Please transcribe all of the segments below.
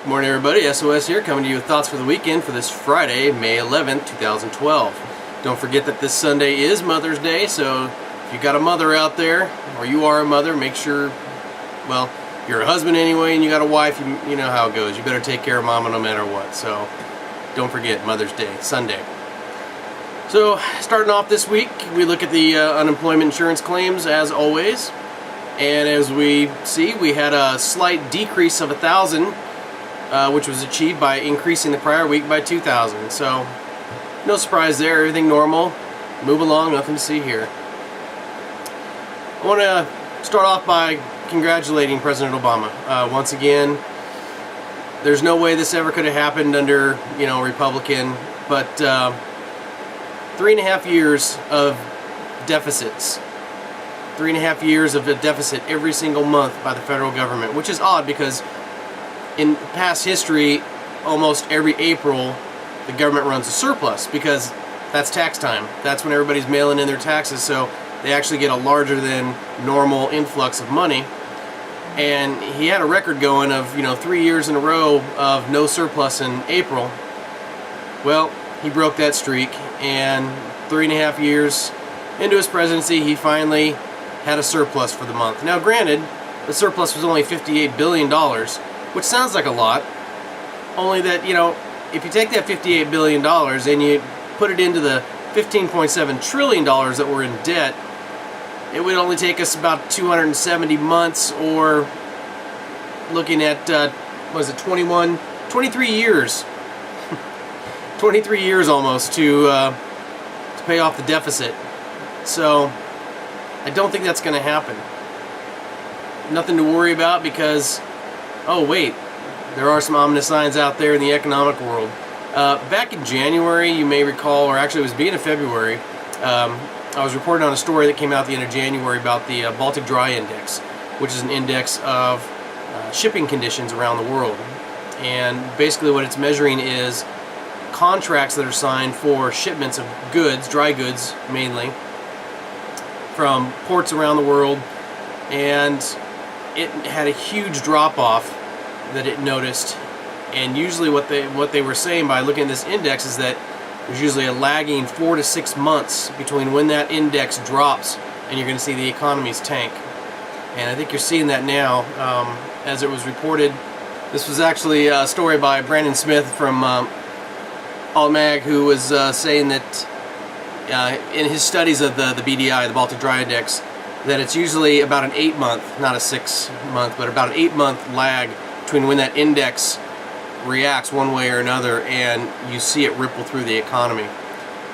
Good morning, everybody. SOS here, coming to you with thoughts for the weekend for this Friday, May 11th, 2012. Don't forget that this Sunday is Mother's Day, so if you got a mother out there, or you are a mother, make sure, well, you're a husband anyway and you got a wife, you know how it goes. You better take care of mama no matter what. So don't forget Mother's Day, Sunday. So starting off this week, we look at the unemployment insurance claims as always. And as we see, we had a slight decrease of 1,000, which was achieved by increasing the prior week by 2,000. So no surprise there, everything normal. Move along, nothing to see here. I want to start off by congratulating President Obama. Once again, there's no way this ever could have happened under, Republican, but 3.5 years of deficits. 3.5 years of a deficit every single month by the federal government, which is odd because in past history, almost every April, the government runs a surplus because that's tax time. That's when everybody's mailing in their taxes, so they actually get a larger than normal influx of money. And he had a record going of 3 years in a row of no surplus in April. Well, he broke that streak, and 3.5 years into his presidency, he finally had a surplus for the month. Now granted, the surplus was only $58 billion, which sounds like a lot, only that, if you take that $58 billion and you put it into the $15.7 trillion that we're in debt, it would only take us about 270 months, or looking at, 23 years. 23 years almost to pay off the deficit. So I don't think that's going to happen. Nothing to worry about because, oh wait, there are some ominous signs out there in the economic world. Back in January, you may recall, or actually it was beginning of February, I was reporting on a story that came out at the end of January about the Baltic Dry Index, which is an index of shipping conditions around the world. And basically what it's measuring is contracts that are signed for shipments of goods, dry goods mainly, from ports around the world, and it had a huge drop-off that it noticed. And usually what they were saying by looking at this index is that there's usually a lagging 4 to 6 months between when that index drops and you're going to see the economy's tank. And I think you're seeing that now. As it was reported, this was actually a story by Brandon Smith from Alt-Mag, who was saying that in his studies of the BDI, the Baltic Dry Index, that it's usually about an 8-month, not a 6-month, but about an 8-month lag between when that index reacts one way or another and you see it ripple through the economy.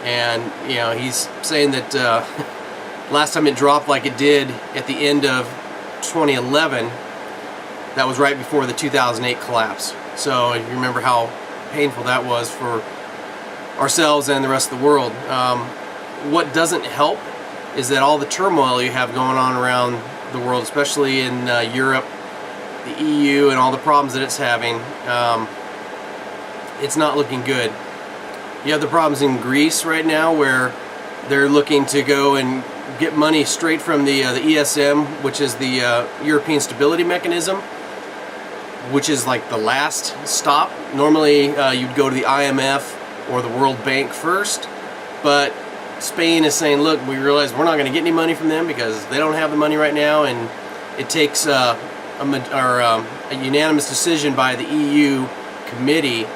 And he's saying that last time it dropped like it did at the end of 2011, that was right before the 2008 collapse. So if you remember how painful that was for ourselves and the rest of the world. What doesn't help is that all the turmoil you have going on around the world, especially in Europe, the EU, and all the problems that it's having, it's not looking good. You have the problems in Greece right now where they're looking to go and get money straight from the ESM, which is the European Stability Mechanism, which is like the last stop. Normally you'd go to the IMF or the World Bank first, but Spain is saying, look, we realize we're not going to get any money from them because they don't have the money right now, and it takes a unanimous decision by the EU committee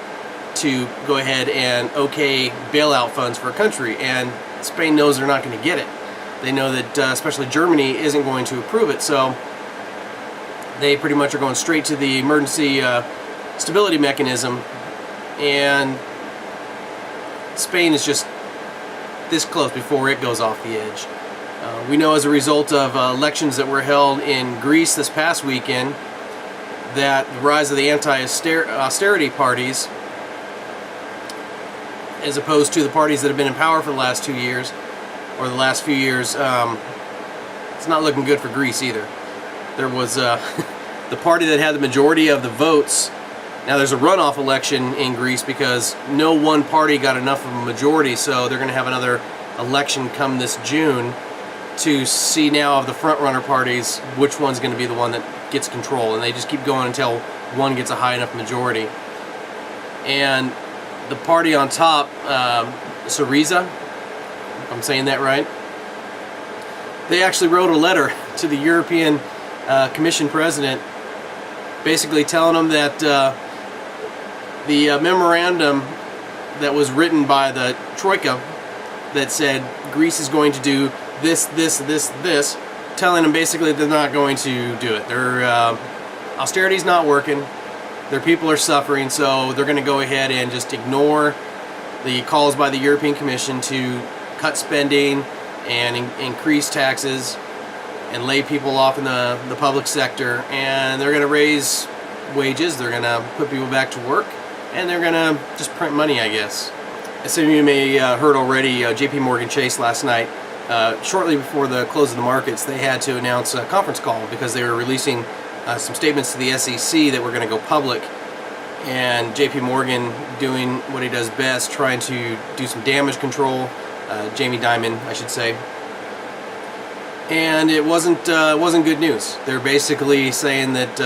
to go ahead and okay bailout funds for a country, and Spain knows they're not going to get it. They know that especially Germany isn't going to approve it, so they pretty much are going straight to the emergency stability mechanism, and Spain is just this close before it goes off the edge. We know as a result of elections that were held in Greece this past weekend that the rise of the anti-austerity parties, as opposed to the parties that have been in power for the last 2 years, or the last few years, it's not looking good for Greece either. There was the party that had the majority of the votes. Now there's a runoff election in Greece because no one party got enough of a majority, so they're going to have another election come this June. to see now of the front runner parties which one's going to be the one that gets control, and they just keep going until one gets a high enough majority. And the party on top, Syriza, if I'm saying that right, they actually wrote a letter to the European Commission president basically telling them that the memorandum that was written by the Troika that said Greece is going to do this, telling them basically they're not going to do it. Their austerity's not working. Their people are suffering, so they're going to go ahead and just ignore the calls by the European Commission to cut spending and increase taxes and lay people off in the public sector, and they're going to raise wages, they're going to put people back to work, and they're going to just print money, I guess. As some of you may heard already, JP Morgan Chase last night, shortly before the close of the markets, they had to announce a conference call because they were releasing some statements to the SEC that were going to go public, and JP Morgan doing what he does best, trying to do some damage control, Jamie Dimon, I should say. And it wasn't good news. They're basically saying that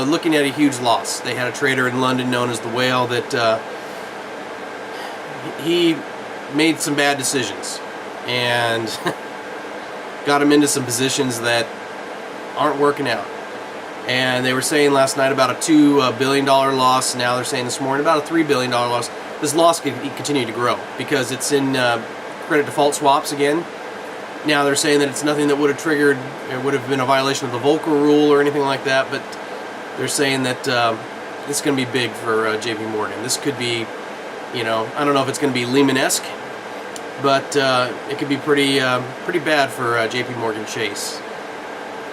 looking at a huge loss. They had a trader in London known as the Whale that he made some bad decisions and got him into some positions that aren't working out. And they were saying last night about a $2 billion loss. Now they're saying this morning about a $3 billion loss. This loss could continue to grow because it's in credit default swaps again. Now they're saying that it's nothing that would have triggered, it would have been a violation of the Volcker rule or anything like that, but they're saying that this is going to be big for JP Morgan. This could be, I don't know if it's going to be Lehman-esque, but it could be pretty bad for JP Morgan Chase.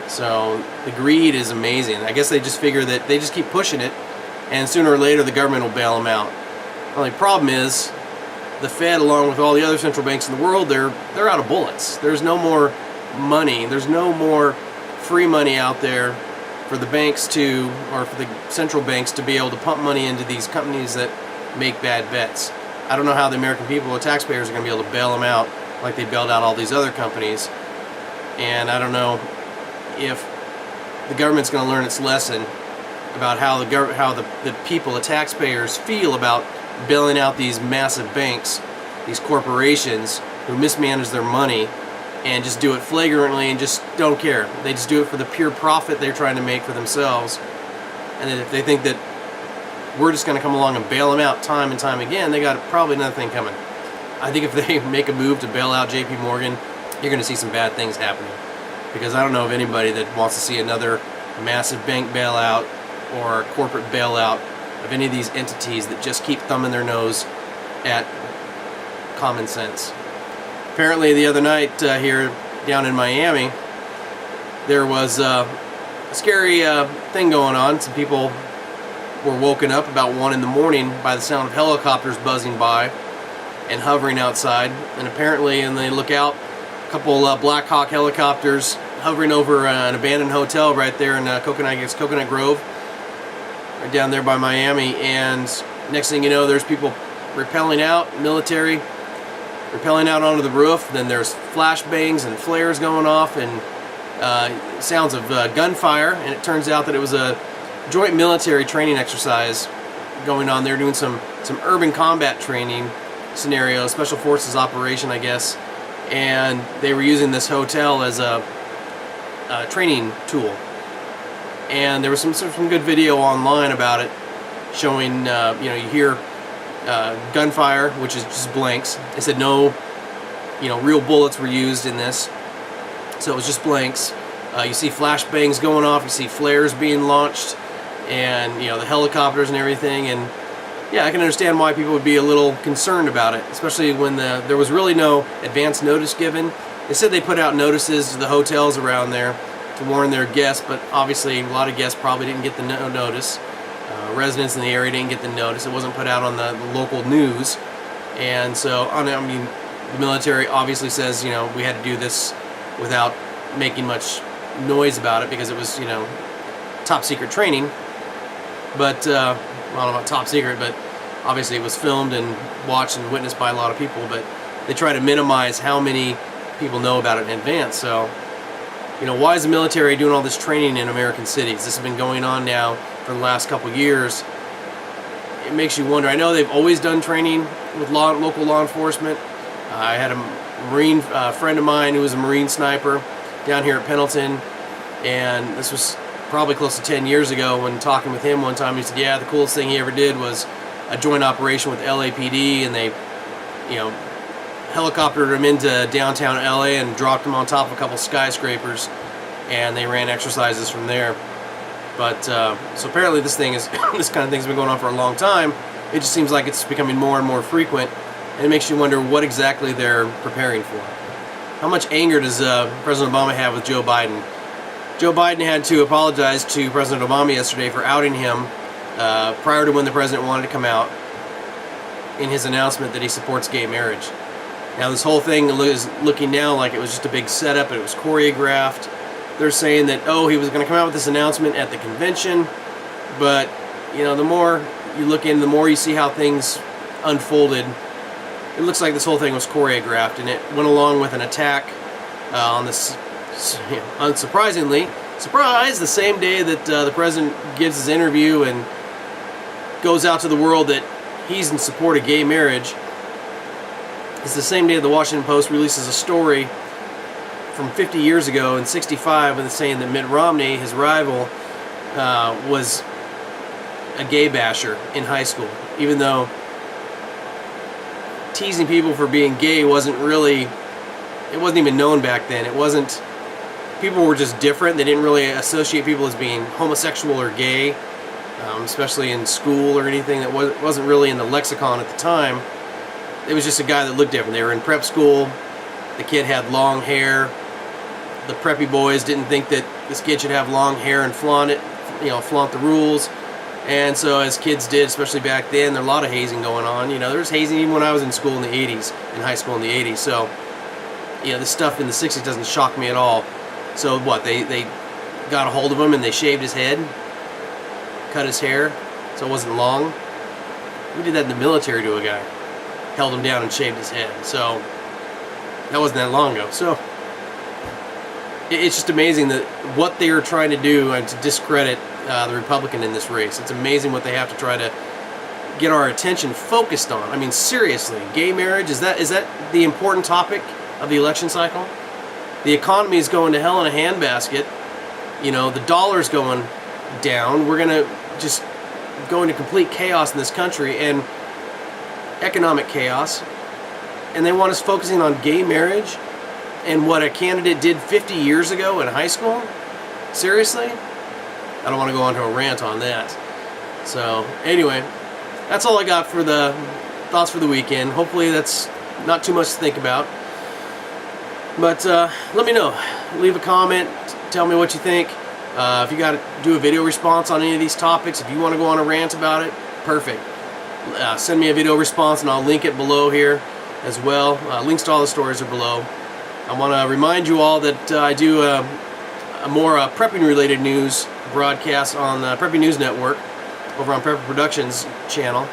So the greed is amazing. I guess they just figure that they just keep pushing it, and sooner or later the government will bail them out. The only problem is the Fed, along with all the other central banks in the world, they're out of bullets. There's no more money. There's no more free money out there for the banks to, or for the central banks to be able to pump money into these companies that make bad bets. I don't know how the American people, the taxpayers, are going to be able to bail them out like they bailed out all these other companies. And I don't know if the government's going to learn its lesson about how the people, the taxpayers, feel about bailing out these massive banks, these corporations who mismanage their money and just do it flagrantly and just don't care. They just do it for the pure profit they're trying to make for themselves. And if they think that we're just going to come along and bail them out time and time again, they got probably another thing coming. I think if they make a move to bail out JP Morgan, you're going to see some bad things happening. Because I don't know of anybody that wants to see another massive bank bailout or corporate bailout of any of these entities that just keep thumbing their nose at common sense. Apparently the other night here down in Miami, there was a scary thing going on. Some people were woken up about 1 in the morning by the sound of helicopters buzzing by and hovering outside. And apparently, and they look out, a couple Black Hawk helicopters hovering over an abandoned hotel right there in Coconut Grove, right down there by Miami. And next thing you know, there's people rappelling out, military rappelling out onto the roof. Then there's flashbangs and flares going off and sounds of gunfire. And it turns out that it was a joint military training exercise going on there, doing some urban combat training scenario, special forces operation, I guess. And they were using this hotel as a training tool. And there was some good video online about it, showing you hear gunfire, which is just blanks. They said no, real bullets were used in this, so it was just blanks. You see flashbangs going off, you see flares being launched, and the helicopters and everything. And yeah, I can understand why people would be a little concerned about it, especially when there was really no advance notice given. They said they put out notices to the hotels around there to warn their guests, but obviously a lot of guests probably didn't get the notice. Residents in the area didn't get the notice. It wasn't put out on the local news. And so, the military obviously says, we had to do this without making much noise about it because it was, top secret training. But, I don't know about top secret, but obviously it was filmed and watched and witnessed by a lot of people. But they try to minimize how many people know about it in advance. So, you know, why is the military doing all this training in American cities? This has been going on now for the last couple years. It makes you wonder. I know they've always done training with local law enforcement. I had a Marine friend of mine who was a Marine sniper down here at Pendleton, and this was probably close to 10 years ago. When talking with him one time, he said, yeah, the coolest thing he ever did was a joint operation with LAPD, and they, you know, helicoptered him into downtown LA and dropped him on top of a couple skyscrapers, and they ran exercises from there. But so apparently this thing is this kind of thing's been going on for a long time. It just seems like it's becoming more and more frequent, and it makes you wonder what exactly they're preparing for. How much anger does President Obama have with Joe Biden? Joe Biden had to apologize to President Obama yesterday for outing him prior to when the president wanted to come out in his announcement that he supports gay marriage. Now this whole thing is looking now like it was just a big setup, and it was choreographed. They're saying that, oh, he was going to come out with this announcement at the convention, but, you know, the more you look in, the more you see how things unfolded. It looks like this whole thing was choreographed, and it went along with an attack on this, you know, unsurprisingly, surprise, the same day that the president gives his interview and goes out to the world that he's in support of gay marriage. It's the same day the Washington Post releases a story from 50 years ago in '65 when it's saying that Mitt Romney, his rival, was a gay basher in high school, even though teasing people for being gay wasn't even known back then. It wasn't, people were just different. They didn't really associate people as being homosexual or gay, especially in school or anything. That wasn't really in the lexicon at the time. It was just a guy that looked different. They were in prep school. The kid had long hair. The preppy boys didn't think that this kid should have long hair and flaunt it, you know, flaunt the rules. And so as kids did, especially back then, there was a lot of hazing going on. You know, there was hazing even when I was in school in the 80s, in high school in the 80s. So, you know, this stuff in the 60s doesn't shock me at all. So what, they got a hold of him and they shaved his head, cut his hair so it wasn't long. We did that in the military to a guy. Held him down and shaved his head. So that wasn't that long ago. So it's just amazing that what they are trying to do and to discredit the Republican in this race. It's amazing what they have to try to get our attention focused on. I mean, seriously, gay marriage, is that the important topic of the election cycle? The economy is going to hell in a handbasket. You know, the dollar's going down. We're going to just go into complete chaos in this country, and economic chaos. And they want us focusing on gay marriage and what a candidate did 50 years ago in high school? Seriously? I don't want to go on to a rant on that. So, anyway, that's all I got for the thoughts for the weekend. Hopefully that's not too much to think about. But let me know. Leave a comment. Tell me what you think. If you got to do a video response on any of these topics, if you want to go on a rant about it, perfect. Send me a video response and I'll link it below here as well. Links to all the stories are below. I want to remind you all that I do a more prepping related news broadcast on the Prepping News Network over on Prepper Productions channel,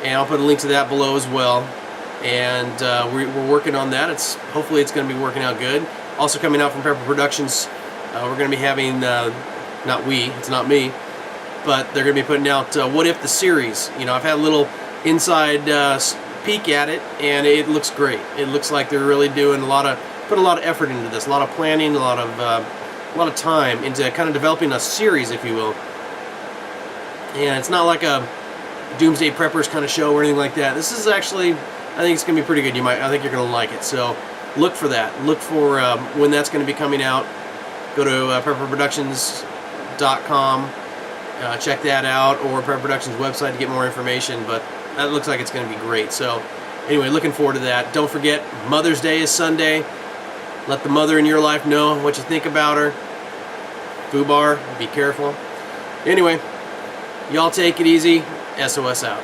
and I'll put a link to that below as well. And we're working on that. Hopefully it's going to be working out good. Also coming out from Prepper Productions, we're going to be having, it's not me, but they're going to be putting out What If the series. You know, I've had a little inside peek at it, and it looks great. It looks like they're really doing putting a lot of effort into this, a lot of planning, a lot of time into kind of developing a series, if you will. And it's not like a Doomsday Preppers kind of show or anything like that. This is actually, I think it's going to be pretty good. I think you're going to like it. So look for that. Look for when that's going to be coming out. Go to prepperproductions.com. Check that out, or Prepper Productions website to get more information. But that looks like it's going to be great. So anyway, looking forward to that. Don't forget, Mother's Day is Sunday. Let the mother in your life know what you think about her. Foobar, be careful. Anyway, y'all take it easy. SOS out.